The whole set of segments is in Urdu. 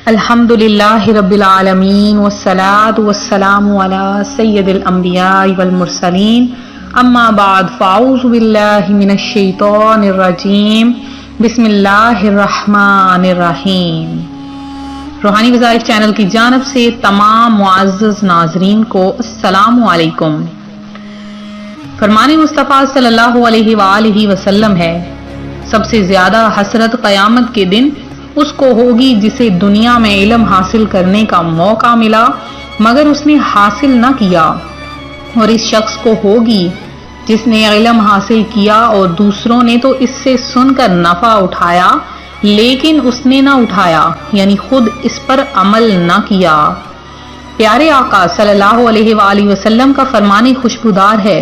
الحمدللہ رب العالمین والصلاة والسلام علی سید الانبیاء والمرسلین اما بعد فاعوذ باللہ من الشیطان الرجیم بسم اللہ الرحمن الرحیم۔ روحانی وظائف چینل کی جانب سے تمام معزز ناظرین کو السلام علیکم۔ فرمان مصطفیٰ صلی اللہ علیہ وآلہ وسلم ہے، سب سے زیادہ حسرت قیامت کے دن اس کو ہوگی جسے دنیا میں علم حاصل کرنے کا موقع ملا مگر اس نے حاصل نہ کیا، اور اس شخص کو ہوگی جس نے علم حاصل کیا اور دوسروں نے تو اس سے سن کر نفع اٹھایا لیکن اس نے نہ اٹھایا، یعنی خود اس پر عمل نہ کیا۔ پیارے آقا صلی اللہ علیہ وآلہ وسلم کا فرمان خوشبودار ہے،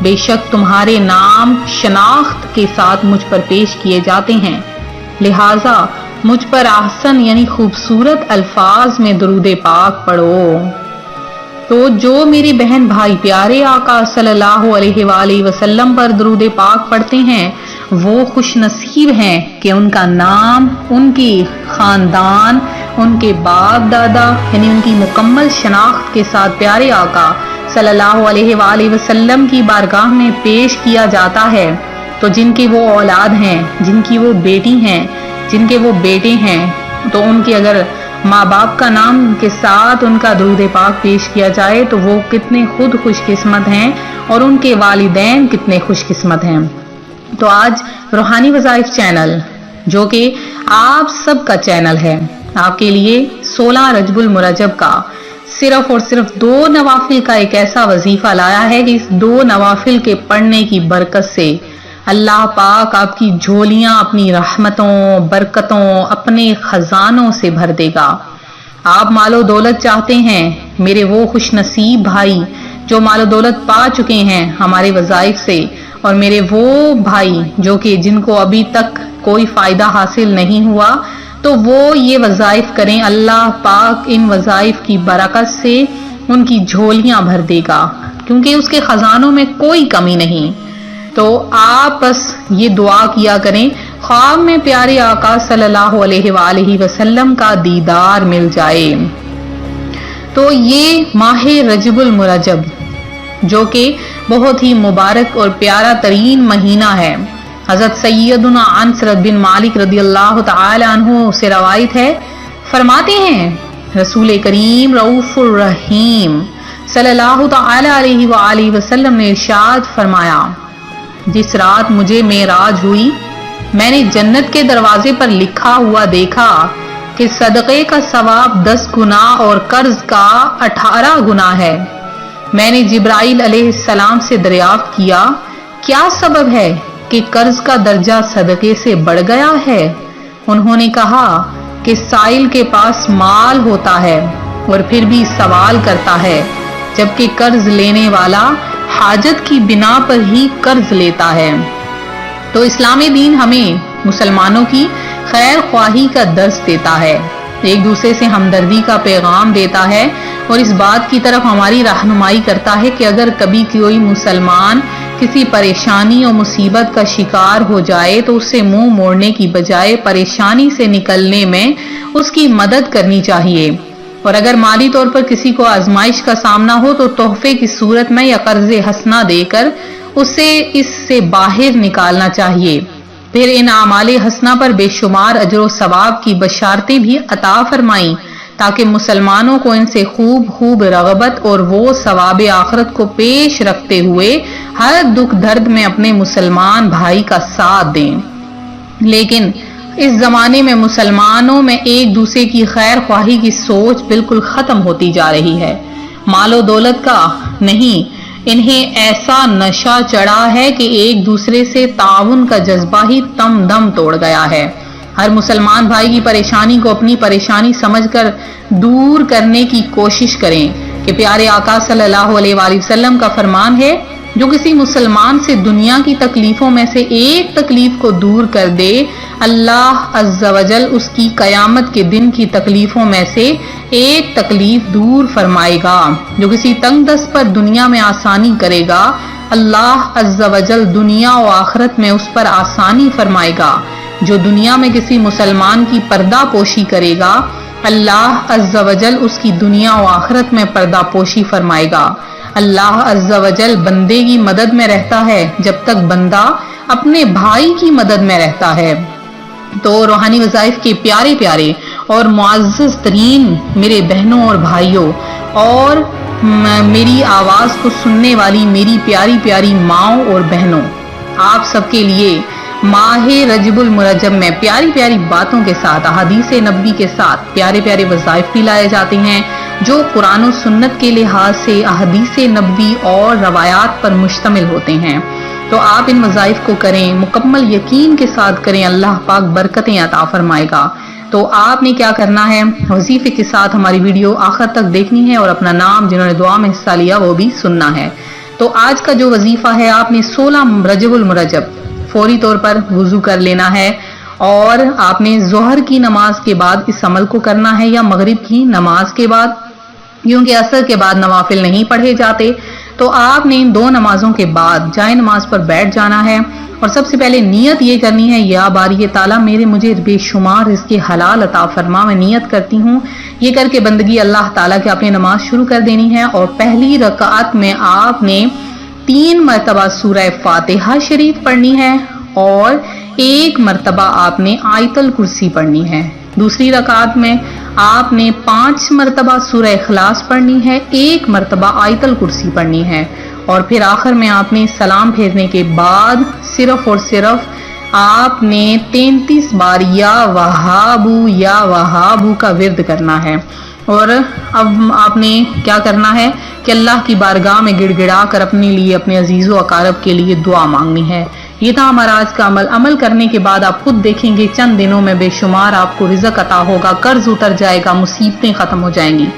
بے شک تمہارے نام شناخت کے ساتھ مجھ پر پیش کیے جاتے ہیں، لہٰذا مجھ پر احسن یعنی خوبصورت الفاظ میں درود پاک پڑھو۔ تو جو میری بہن بھائی پیارے آقا صلی اللہ علیہ وآلہ وسلم پر درود پاک پڑھتے ہیں وہ خوش نصیب ہیں کہ ان کا نام، ان کی خاندان، ان کے باپ دادا یعنی ان کی مکمل شناخت کے ساتھ پیارے آقا صلی اللہ علیہ وآلہ وسلم کی بارگاہ میں پیش کیا جاتا ہے۔ تو جن کی وہ اولاد ہیں، جن کی وہ بیٹی ہیں، جن کے وہ بیٹے ہیں، تو ان کے اگر ماں باپ کا نام کے ساتھ ان کا درود پاک پیش کیا جائے تو وہ کتنے خود خوش قسمت ہیں اور ان کے والدین کتنے خوش قسمت ہیں۔ تو آج روحانی وظائف چینل جو کہ آپ سب کا چینل ہے، آپ کے لیے 16 رجب المرجب کا صرف اور صرف 2 نوافل کا ایک ایسا وظیفہ لایا ہے کہ اس 2 نوافل کے پڑھنے کی برکت سے اللہ پاک آپ کی جھولیاں اپنی رحمتوں، برکتوں، اپنے خزانوں سے بھر دے گا۔ آپ مال و دولت چاہتے ہیں، میرے وہ خوش نصیب بھائی جو مال و دولت پا چکے ہیں ہمارے وظائف سے، اور میرے وہ بھائی جو کہ جن کو ابھی تک کوئی فائدہ حاصل نہیں ہوا، تو وہ یہ وظائف کریں، اللہ پاک ان وظائف کی برکت سے ان کی جھولیاں بھر دے گا، کیونکہ اس کے خزانوں میں کوئی کمی نہیں۔ تو آپ بس یہ دعا کیا کریں، خواب میں پیارے آقا صلی اللہ علیہ وآلہ وسلم کا دیدار مل جائے۔ تو یہ ماہ رجب المرجب جو کہ بہت ہی مبارک اور پیارا ترین مہینہ ہے، حضرت سیدنا انس بن مالک رضی اللہ تعالی عنہ سے روایت ہے، فرماتے ہیں رسول کریم رؤوف الرحیم صلی اللہ تعالی علیہ وآلہ وسلم نے ارشاد فرمایا، جس رات مجھے معراج ہوئی میں نے جنت کے دروازے پر لکھا ہوا دیکھا کہ صدقے کا ثواب 10 گنا اور قرض کا 18 گنا ہے۔ میں نے جبرائیل علیہ السلام سے دریافت کیا، کیا سبب ہے کہ قرض کا درجہ صدقے سے بڑھ گیا ہے؟ انہوں نے کہا کہ سائل کے پاس مال ہوتا ہے اور پھر بھی سوال کرتا ہے، جبکہ قرض لینے والا حاجت کی بنا پر ہی قرض لیتا ہے۔ تو اسلام دین ہمیں مسلمانوں کی خیر خواہی کا درس دیتا ہے، ایک دوسرے سے ہمدردی کا پیغام دیتا ہے، اور اس بات کی طرف ہماری رہنمائی کرتا ہے کہ اگر کبھی کوئی مسلمان کسی پریشانی اور مصیبت کا شکار ہو جائے تو اس سے منہ موڑنے کی بجائے پریشانی سے نکلنے میں اس کی مدد کرنی چاہیے، اور اگر مالی طور پر کسی کو آزمائش کا سامنا ہو تو تحفے کی صورت میں یا قرض حسنہ دے کر اسے اس سے باہر نکالنا چاہیے۔ پھر ان اعمال حسنہ پر بے شمار اجر و ثواب کی بشارتیں بھی عطا فرمائیں تاکہ مسلمانوں کو ان سے خوب رغبت اور وہ ثواب آخرت کو پیش رکھتے ہوئے ہر دکھ درد میں اپنے مسلمان بھائی کا ساتھ دیں۔ لیکن اس زمانے میں مسلمانوں میں ایک دوسرے کی خیر خواہی کی سوچ بالکل ختم ہوتی جا رہی ہے، مال و دولت کا نہیں، انہیں ایسا نشہ چڑھا ہے کہ ایک دوسرے سے تعاون کا جذبہ ہی دم توڑ گیا ہے۔ ہر مسلمان بھائی کی پریشانی کو اپنی پریشانی سمجھ کر دور کرنے کی کوشش کریں کہ پیارے آقا صلی اللہ علیہ وآلہ وسلم کا فرمان ہے، جو کسی مسلمان سے دنیا کی تکلیفوں میں سے ایک تکلیف کو دور کر دے، اللہ عز و جل اس کی قیامت کے دن کی تکلیفوں میں سے ایک تکلیف دور فرمائے گا۔ جو کسی تنگ دست پر دنیا میں آسانی کرے گا، اللہ عز و جل دنیا و آخرت میں اس پر آسانی فرمائے گا۔ جو دنیا میں کسی مسلمان کی پردہ پوشی کرے گا، اللہ عز و جل اس کی دنیا و آخرت میں پردہ پوشی فرمائے گا۔ اللہ عز و جل بندے کی مدد میں رہتا ہے جب تک بندہ اپنے بھائی کی مدد میں رہتا ہے۔ تو روحانی وظائف کے پیارے پیارے اور معزز ترین میرے بہنوں اور بھائیوں، اور میری آواز کو سننے والی میری پیاری پیاری ماؤں اور بہنوں، آپ سب کے لیے ماہ رجب المرجب میں پیاری پیاری باتوں کے ساتھ، احادیث نبوی کے ساتھ پیارے پیارے وظائف بھی لائے جاتے ہیں جو قرآن و سنت کے لحاظ سے احادیث نبوی اور روایات پر مشتمل ہوتے ہیں۔ تو آپ ان وظائف کو کریں، مکمل یقین کے ساتھ کریں، اللہ پاک برکتیں عطا فرمائے گا۔ تو آپ نے کیا کرنا ہے، وظیفے کے ساتھ ہماری ویڈیو آخر تک دیکھنی ہے اور اپنا نام جنہوں نے دعا میں حصہ لیا وہ بھی سننا ہے۔ تو آج کا جو وظیفہ ہے، آپ نے 16 رجب المرجب فوری طور پر وضو کر لینا ہے، اور آپ نے ظہر کی نماز کے بعد اس عمل کو کرنا ہے یا مغرب کی نماز کے بعد، کیونکہ عصر کے بعد نوافل نہیں پڑھے جاتے۔ تو آپ نے ان 2 نمازوں کے بعد جائے نماز پر بیٹھ جانا ہے، اور سب سے پہلے نیت یہ کرنی ہے، یا باری تعالیٰ مجھے بے شمار رزق حلال عطا فرما، میں نیت کرتی ہوں۔ یہ کر کے بندگی اللہ تعالیٰ کے اپنے نماز شروع کر دینی ہے، اور پہلی رکعت میں آپ نے 3 مرتبہ سورہ فاتحہ شریف پڑھنی ہے، اور 1 مرتبہ آپ نے آیت الکرسی پڑھنی ہے۔ دوسری رکعت میں آپ نے 5 مرتبہ سورہ اخلاص پڑھنی ہے، 1 مرتبہ آیت الکرسی پڑھنی ہے، اور پھر آخر میں آپ نے سلام پھیرنے کے بعد صرف اور صرف آپ نے 33 بار یا وہابو کا ورد کرنا ہے۔ اور اب آپ نے کیا کرنا ہے کہ اللہ کی بارگاہ میں گڑ گڑا کر اپنے لیے، اپنے عزیز و اقارب کے لیے دعا مانگنی ہے۔ یہ تھا ہمارا آج کا عمل کرنے کے بعد آپ خود دیکھیں گے چند دنوں میں بے شمار آپ کو رزق عطا ہوگا، قرض اتر جائے گا، مصیبتیں ختم ہو جائیں گی۔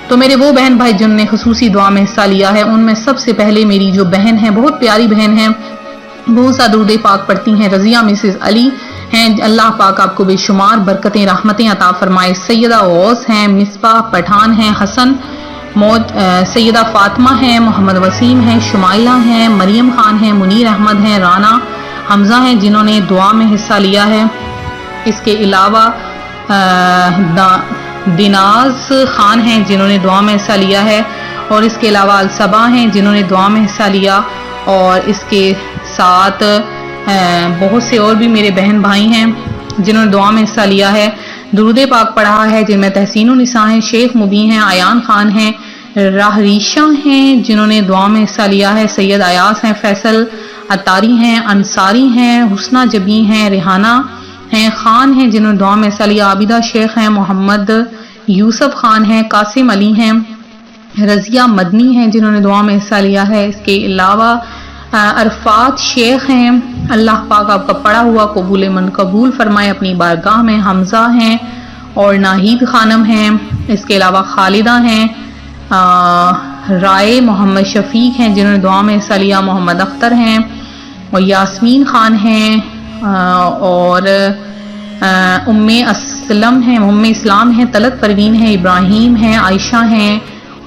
تو میرے وہ بہن بھائی جن نے خصوصی دعا میں حصہ لیا ہے، ان میں سب سے پہلے میری جو بہن ہے، بہت پیاری بہن ہے، بہت سا درود پاک پڑھتی ہیں، رضیہ مسز علی ہیں، اللہ پاک آپ کو بے شمار برکتیں رحمتیں عطا فرمائے۔ سیدہ غوث ہیں، مصباح پٹھان ہیں، حسن سیدہ فاطمہ ہیں، محمد وسیم ہیں، شمائلہ ہیں، مریم خان ہیں، منیر احمد ہیں، رانا حمزہ ہیں جنہوں نے دعا میں حصہ لیا ہے۔ اس کے علاوہ دیناز خان ہیں جنہوں نے دعا میں حصہ لیا ہے، اور اس کے علاوہ الصبا ہیں جنہوں نے دعا میں حصہ لیا، اور اس کے ساتھ بہت سے اور بھی میرے بہن بھائی ہیں جنہوں نے دعا میں حصہ لیا ہے، درود پاک پڑھا ہے، جن میں تحسین النساء ہیں، شیخ مبین ہیں، آیان خان ہیں، راہریشہ ہیں جنہوں نے دعا میں حصہ لیا ہے، سید ایاس ہیں، فیصل اتاری ہیں، انصاری ہیں، حسنہ جبی ہیں، ریحانہ ہیں، خان ہیں جنہوں نے دعا میں حصہ لیا، عابدہ شیخ ہیں، محمد یوسف خان ہیں، قاسم علی ہیں، رضیہ مدنی ہیں جنہوں نے دعا میں حصہ لیا ہے۔ اس کے علاوہ عرفات شیخ ہیں، اللہ پاک آپ کا پڑھا ہوا قبول فرمائے اپنی بارگاہ میں، حمزہ ہیں اور ناہید خانم ہیں۔ اس کے علاوہ خالدہ ہیں، رائے محمد شفیق ہیں جنہوں نے دعا میں حصہ لیا، محمد اختر ہیں اور یاسمین خان ہیں، اور ام اسلام ہیں، طلعت پروین ہیں، ابراہیم ہیں، عائشہ ہیں،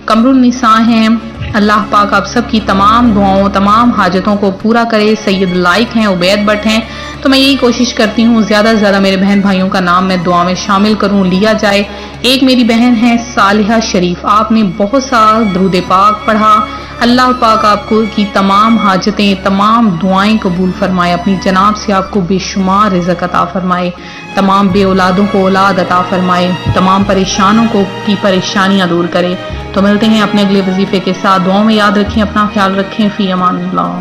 قمر النساء ہیں۔ اللہ پاک آپ سب کی تمام دعاؤں، تمام حاجتوں کو پورا کرے۔ سید لائق ہیں، عبید بٹ ہیں۔ تو میں یہی کوشش کرتی ہوں زیادہ سے زیادہ میرے بہن بھائیوں کا نام میں دعا میں شامل کروں، لیا جائے۔ ایک میری بہن ہے صالحہ شریف، آپ نے بہت سا درود پاک پڑھا، اللہ پاک آپ کو کی تمام حاجتیں، تمام دعائیں قبول فرمائے، اپنی جناب سے آپ کو بے شمار رزق عطا فرمائے، تمام بے اولادوں کو اولاد عطا فرمائے، تمام پریشانوں کو کی پریشانیاں دور کرے۔ تو ملتے ہیں اپنے اگلے وظیفے کے ساتھ، دعاؤں میں یاد رکھیں، اپنا خیال رکھیں، فی امان اللہ۔